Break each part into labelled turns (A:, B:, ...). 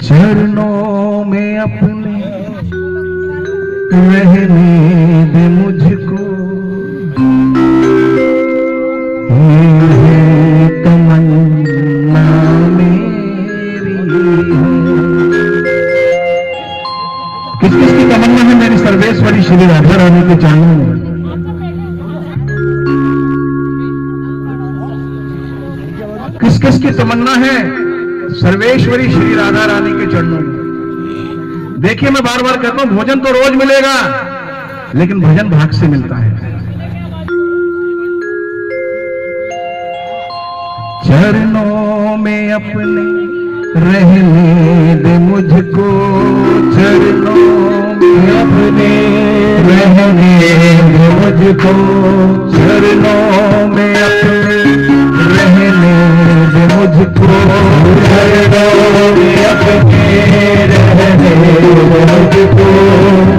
A: चरणों में अपने रहने दे मुझको, ये है तमन्ना मेरी है। किस किस की तमन्ना है मेरी सर्वेश्वरी श्री राधा रानी के चरणों में? किस किस की तमन्ना है सर्वेश्वरी श्री राधा रानी के चरणों में? देखिए, मैं बार बार कहता हूं, भोजन तो रोज मिलेगा, लेकिन भजन भाग से मिलता है। चरणों में अपने रहने दे मुझको, चरणों में अपने रहने दे मुझको, चरणों में अपने रहने दे मुझको, चरणों में अपने रहने दे मुझको,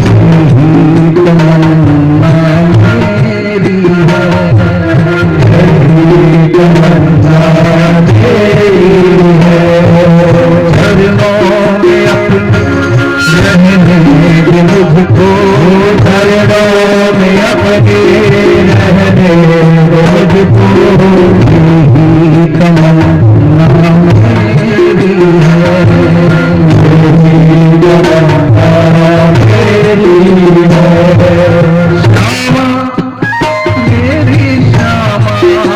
A: यही तमन्ना मेरी है, यही तमन्ना मेरी है। चरणों में अपने रहने दे मुझको, चरणों में अपने रहने दे मुझको, यही तमन्ना मेरी है, यही तमन्ना मेरी है। श्यामा मेरी श्यामा, श्यामा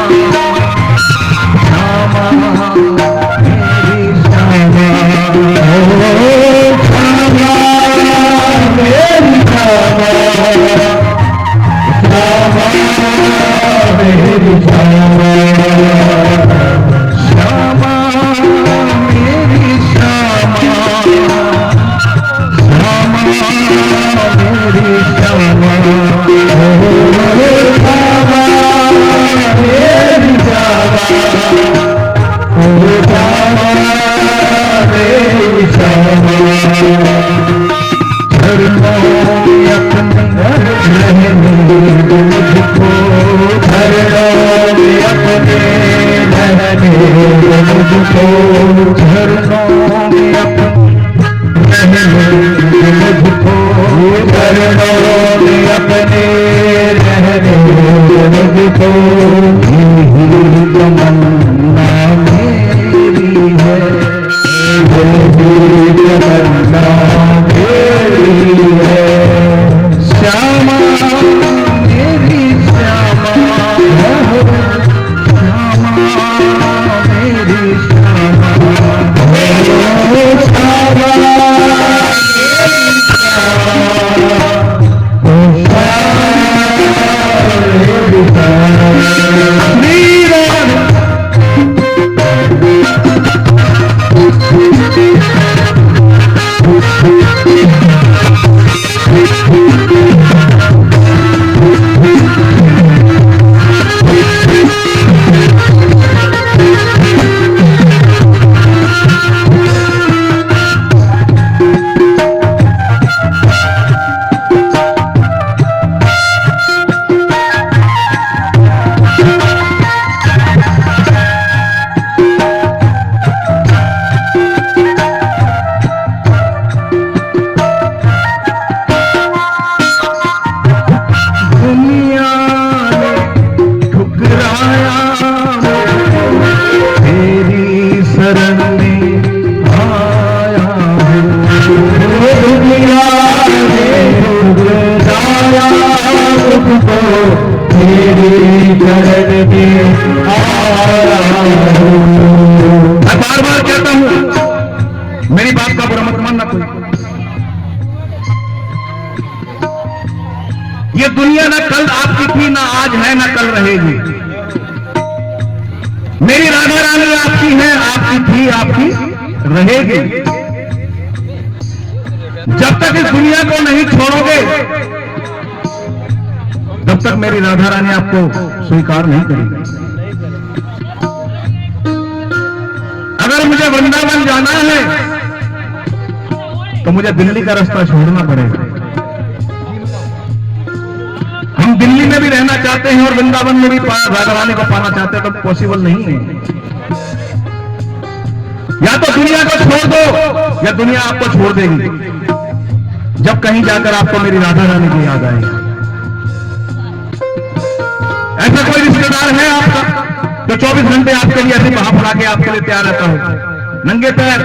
A: मेरी श्यामा, ओ श्यामा मेरी श्यामा, श्यामा मेरी श्यामा, श्यामा मेरी श्यामा, श्यामा मेरी श्यामा, ओ श्यामा मेरी श्यामा, ओ श्यामा मेरी श्यामा। चरणों में अपने रहने दे मुझको, चरणों में अपने रहने दे मुझको, चरणों में अपने रहने दे मुझको, चरणों में अपने रहने दे मुझको, यही तमन्ना मेरी है, यही तमन्ना मेरी है। श्यामा मेरी श्यामा, श्यामा मेरी श्यामा, ओ श्यामा मेरी श्यामा, ओ श्यामा मेरी श्यामा। श्री राधा मेरी बात का बुरा मत मानना कोई। ये दुनिया ना कल आपकी थी, ना आज है, ना कल रहेगी। मेरी राधा रानी आपकी है, आपकी थी, आपकी रहेगी। जब तक इस दुनिया को नहीं छोड़ोगे, तब तक मेरी राधा रानी आपको स्वीकार नहीं करेगी। अगर मुझे वृंदावन जाना है तो मुझे दिल्ली का रास्ता छोड़ना पड़ेगा। हम दिल्ली में भी रहना चाहते हैं और वृंदावन में भी राधा रानी को पाना चाहते हैं, तो पॉसिबल नहीं है। या तो दुनिया को छोड़ दो या दुनिया आपको छोड़ देगी। जब कहीं जाकर आपको मेरी राधा रानी की याद आएगी। ऐसा कोई रिश्तेदार है आपका तो 24 घंटे आपके लिए ऐसे बाहर फैला के आपके लिए तैयार रहता हो, नंगे पैर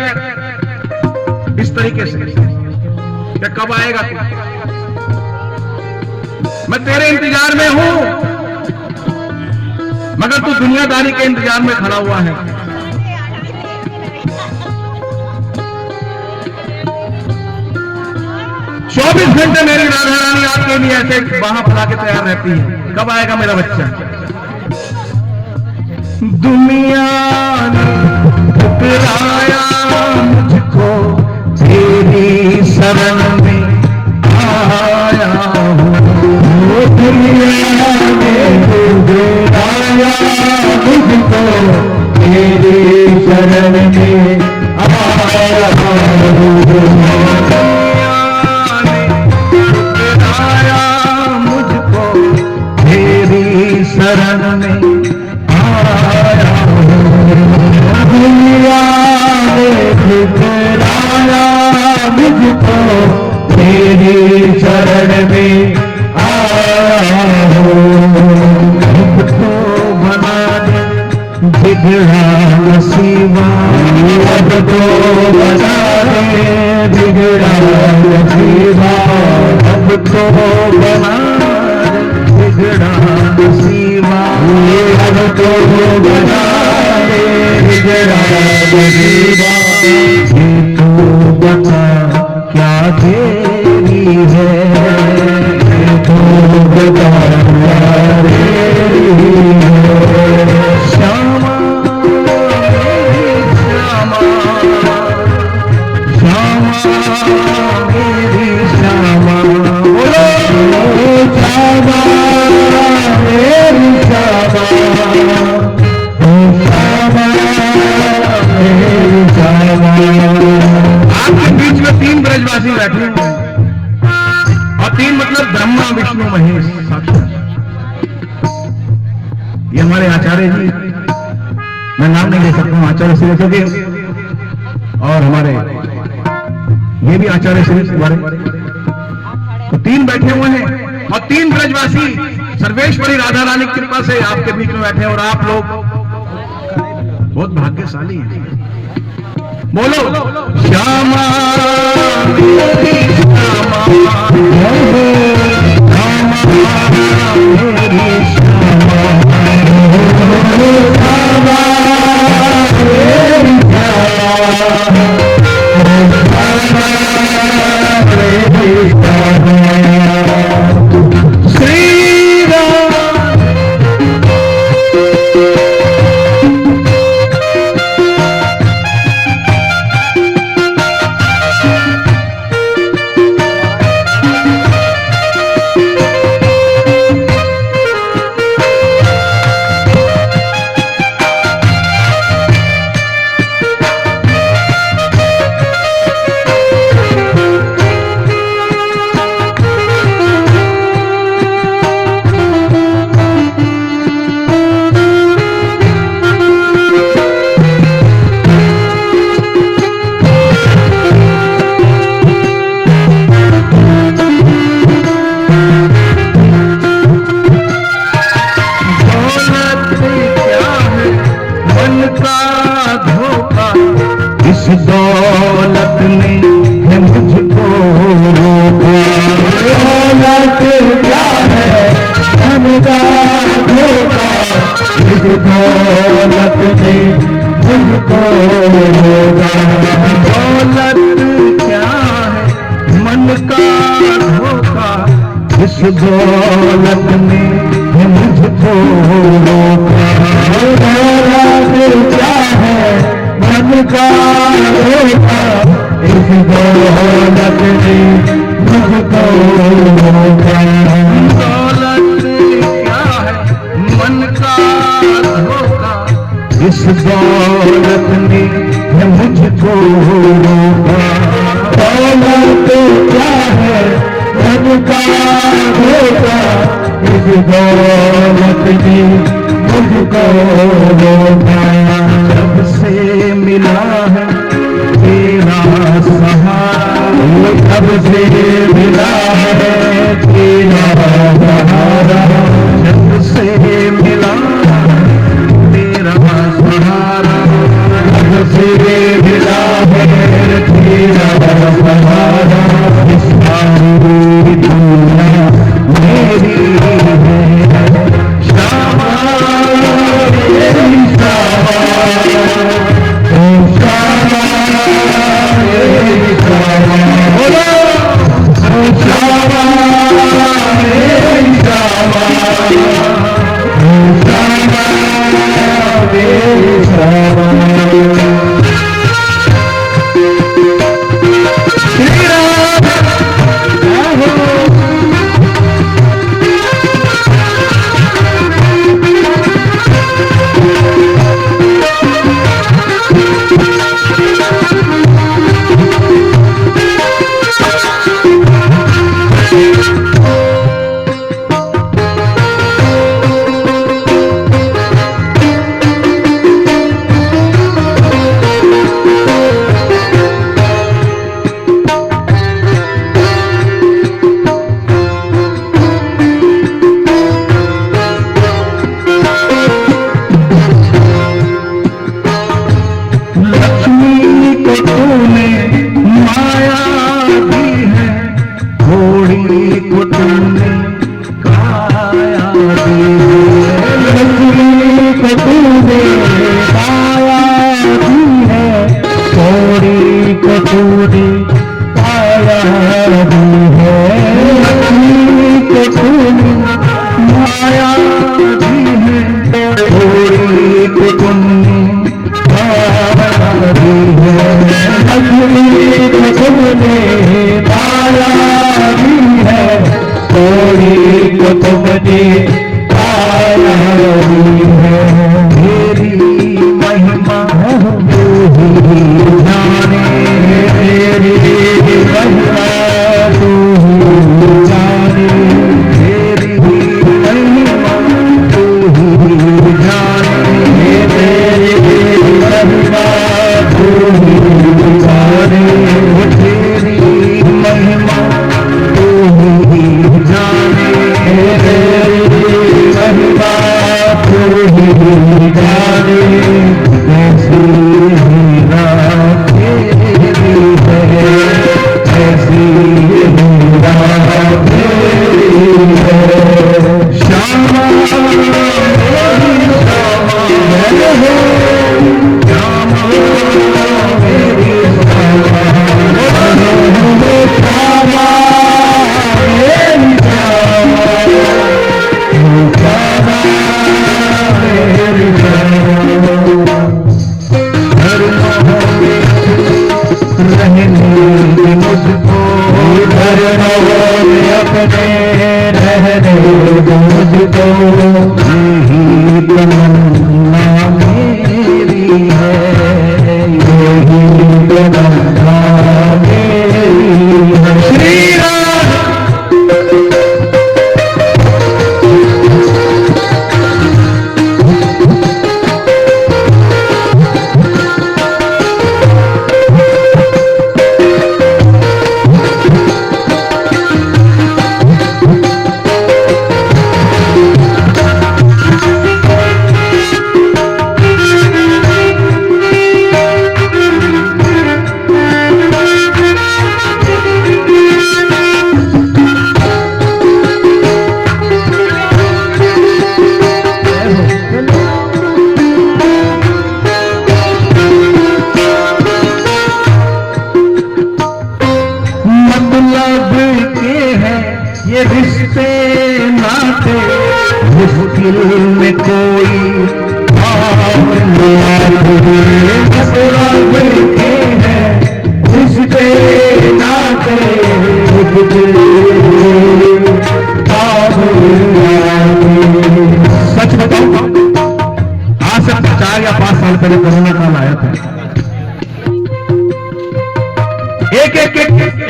A: इस तरीके से कि कब आएगा तू, मैं तेरे इंतजार में हूं, मगर तू दुनियादारी के इंतजार में खड़ा हुआ है। चौबीस घंटे मेरी राधा रानी आपके लिए ऐसे बाहर फैला के तैयार रहती है, कब आएगा मेरा बच्चा। दुनिया ने ठुकराया मुझको, तेरी शरण में आया हूँ। दुनिया ने ठुकराया मुझको, तेरी शरण में आया हूँ। शरण में आया हूँ। दुनिया ने ठुकराया मुझको, तेरी शरण में आया हूँ। मुझको बना दे बिगड़ा नसीबा, मुझको बना दे बिगड़ा नसीबा, मुझको बना बिगड़ा नसीबा, मुझको बना दे बिगड़ा नसीबा। ये तू बता क्या तेरी है, ये तू बता क्या तेरी है। श्यामा मेरी श्यामा, श्यामा मेरी श्यामा, बोलो श्यामा मेरी श्यामा, श्यामा मेरी श्यामा। आपके बीच में 3 ब्रजवासी बैठे हैं और 3 मतलब ब्रह्मा विष्णु महेश साक्षात। ये हमारे आचार्य जी, मैं नाम नहीं ले सकता हूं, आचार्य श्री के, और हमारे ये भी आचार्य श्री हमारे, तो 3 बैठे हुए हैं और 3 ब्रजवासी सर्वेश्वरी राधा रानी की कृपा से आपके बीच में बैठे हैं। और आप लोग बहुत भाग्यशाली हैं। बोलो श्यामा मेरी श्यामा, श्यामा मेरी श्यामा, श्यामा मेरी दौलत ने है मुझको रोका। दौलत क्या है धन का धोखा, इस दौलत ने मुझको रोका। दौलत क्या है मन का धोखा, इस दौलत ने है मुझको रोका। दौलत क्या है मन का धोखा, इस दौलत ने मुझको रोका। दौलत क्या है मन का धोखा, इस दौलत ने मुझको रोका। दौलत क्या है मन का धोखा, इस दौलत ने मुझको रोका। जब से मिला है विदा है तेरा सहारा, सारी दुनिया मेरी है। श्यामा मेरी श्यामा, ओ श्यामा मेरी श्यामा, बोलो ओ श्यामा मेरी श्यामा, ओ श्यामा मेरी श्यामा। श्री राम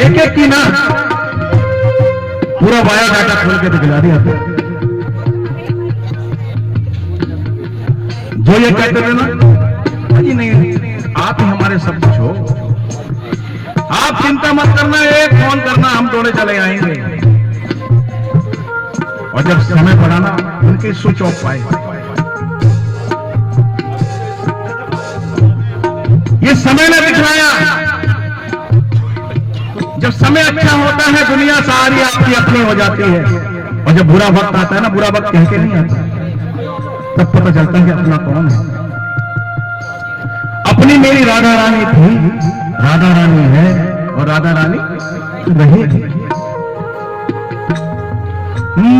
A: एक की ना पूरा बायोडाटा खोल के दिखला दिया था। जो ये कहते थे ना जी नहीं आप ही हमारे सब कुछ हो, आप चिंता मत करना, एक फोन करना हम दौड़े चले आएंगे। और जब समय पड़ा ना उनके स्विच ऑफ पाए। ये ये समय ने दिखलाया। जब समय अच्छा होता है दुनिया सारी आपकी अपनी हो जाती है, और जब बुरा वक्त आता है ना, बुरा वक्त कह के नहीं आता, तब पता चलता है कि अपना कौन है। अपनी मेरी राधा रानी थी, राधा रानी है, और राधा रानी रहेगी।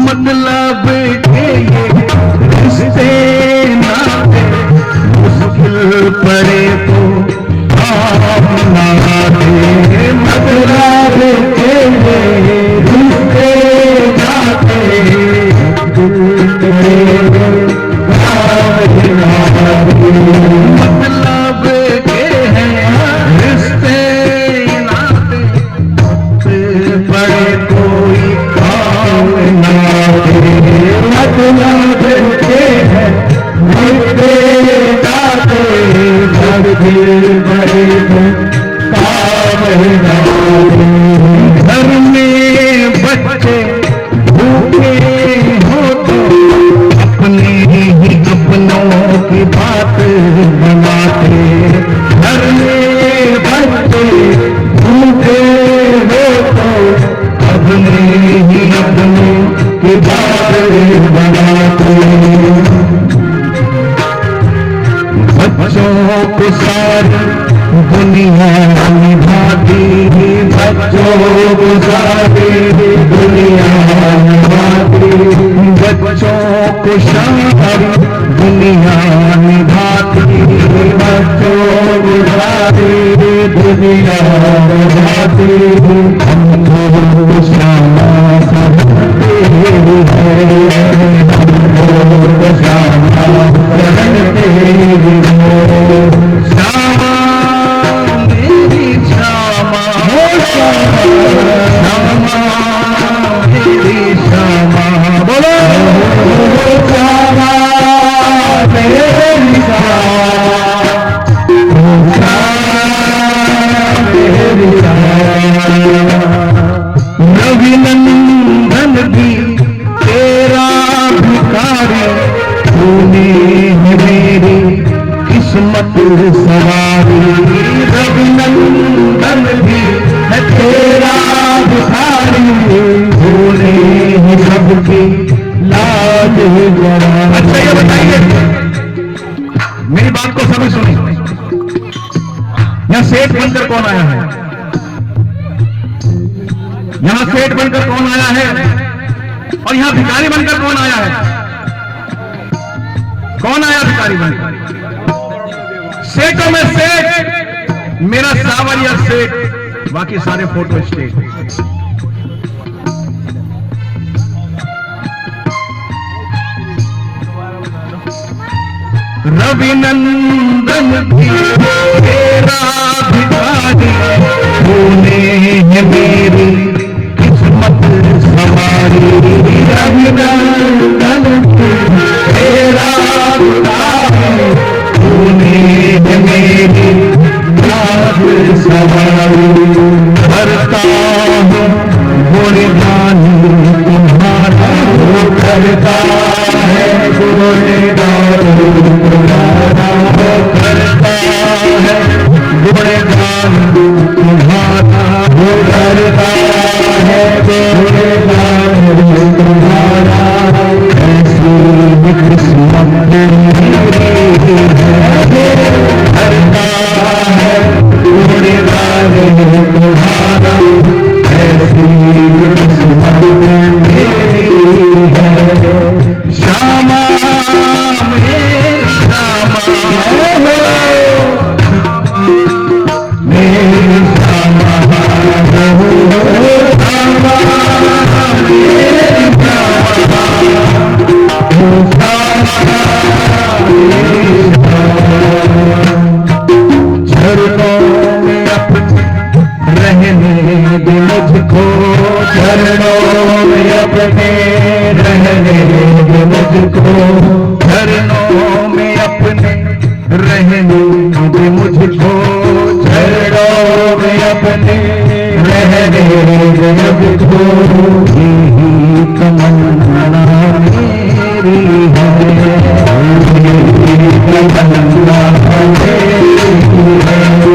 A: मतलब के ये रिश्ते नाते मुश्किल पड़े तो आप ना दे। मतलब के ये रिश्ते नाते मुश्किल पड़े मतलब के हैं रिश्ते नाते पड़े कोई काम ना दे। मतलब के हैं रिश्ते नाते पड़े काम ना दे। घर में बच्चे भूखे हो तो अपने ही अपनों की बात बनाते। घर में बच्चे भूखे हो तो अपने ही अपनों की बात बनाते। बच्चों को सारी दुनिया निभाती, बच्चों को सारी दुनिया निभाती। बच्चों को सारी दुनिया निभाती, बच्चों को सारी दुनिया निभाती। हमको श्यामा कहते हैं, हमको श्यामा कहते हैं। श्यामा मेरी श्यामा, श्यामा मेरी श्यामा, बोलो श्यामा मेरी श्यामा, मेरी श्यामा। रविनंदन भी तेरा भिखारी, तूने मेरी किस्मत सवारी। रविनंदन भी है तेरा भिखारी, तूने सबकी लाज जरा। अच्छा ये बताइए, मेरी बात को सभी सुनी, यहां सेठ बनकर कौन आया है? यहां सेठ बनकर कौन आया है? और यहां भिखारी बनकर कौन आया है? कौन आया भिखारी बनकर? सेठों में सेठ मेरा सावरिया सेठ, बाकी सारे फोटो स्टेट। रविनंदन भी तेरा भिखारी, तूने मेरी किस्मत सवारी। रविनंदन भी तेरा भिखारी, तूने मेरी लाज सवारी। करता हूँ गुणगान तुम्हारा, करता है गुणगान तुम्हारा, करता है गुणगान तुम्हारा, करता है गुणगान तुम्हारा। ऐसी किस्मत मेरी है, करता है गुणगान तुम्हारा। ऐसी किस्मत मेरी है। श्यामा मेरी श्यामा, मेरी श्यामा, झरनों में अपने रहने दे मुझको, झरनों में अपने रहने दे मुझको, झरनों में अपने रहने दे मुझको, झरनों में अपने रहने दे मुझको। यही तमन्ना मेरी है, यही तमन्ना मेरी है।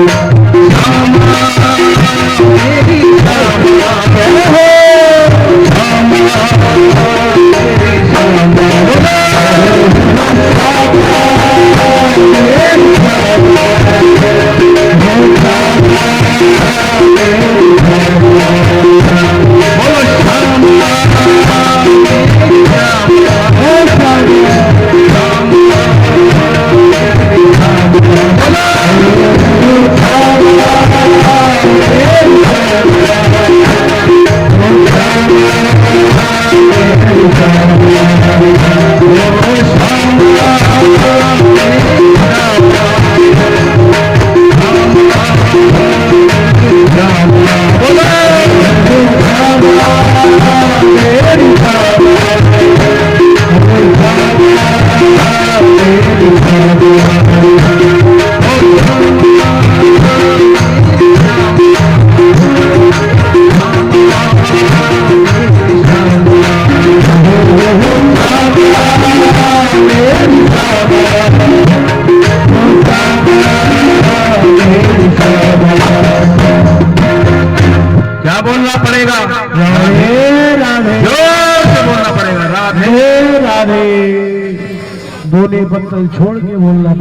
B: बोले बत्तल छोड़ के बोलना पड़ता।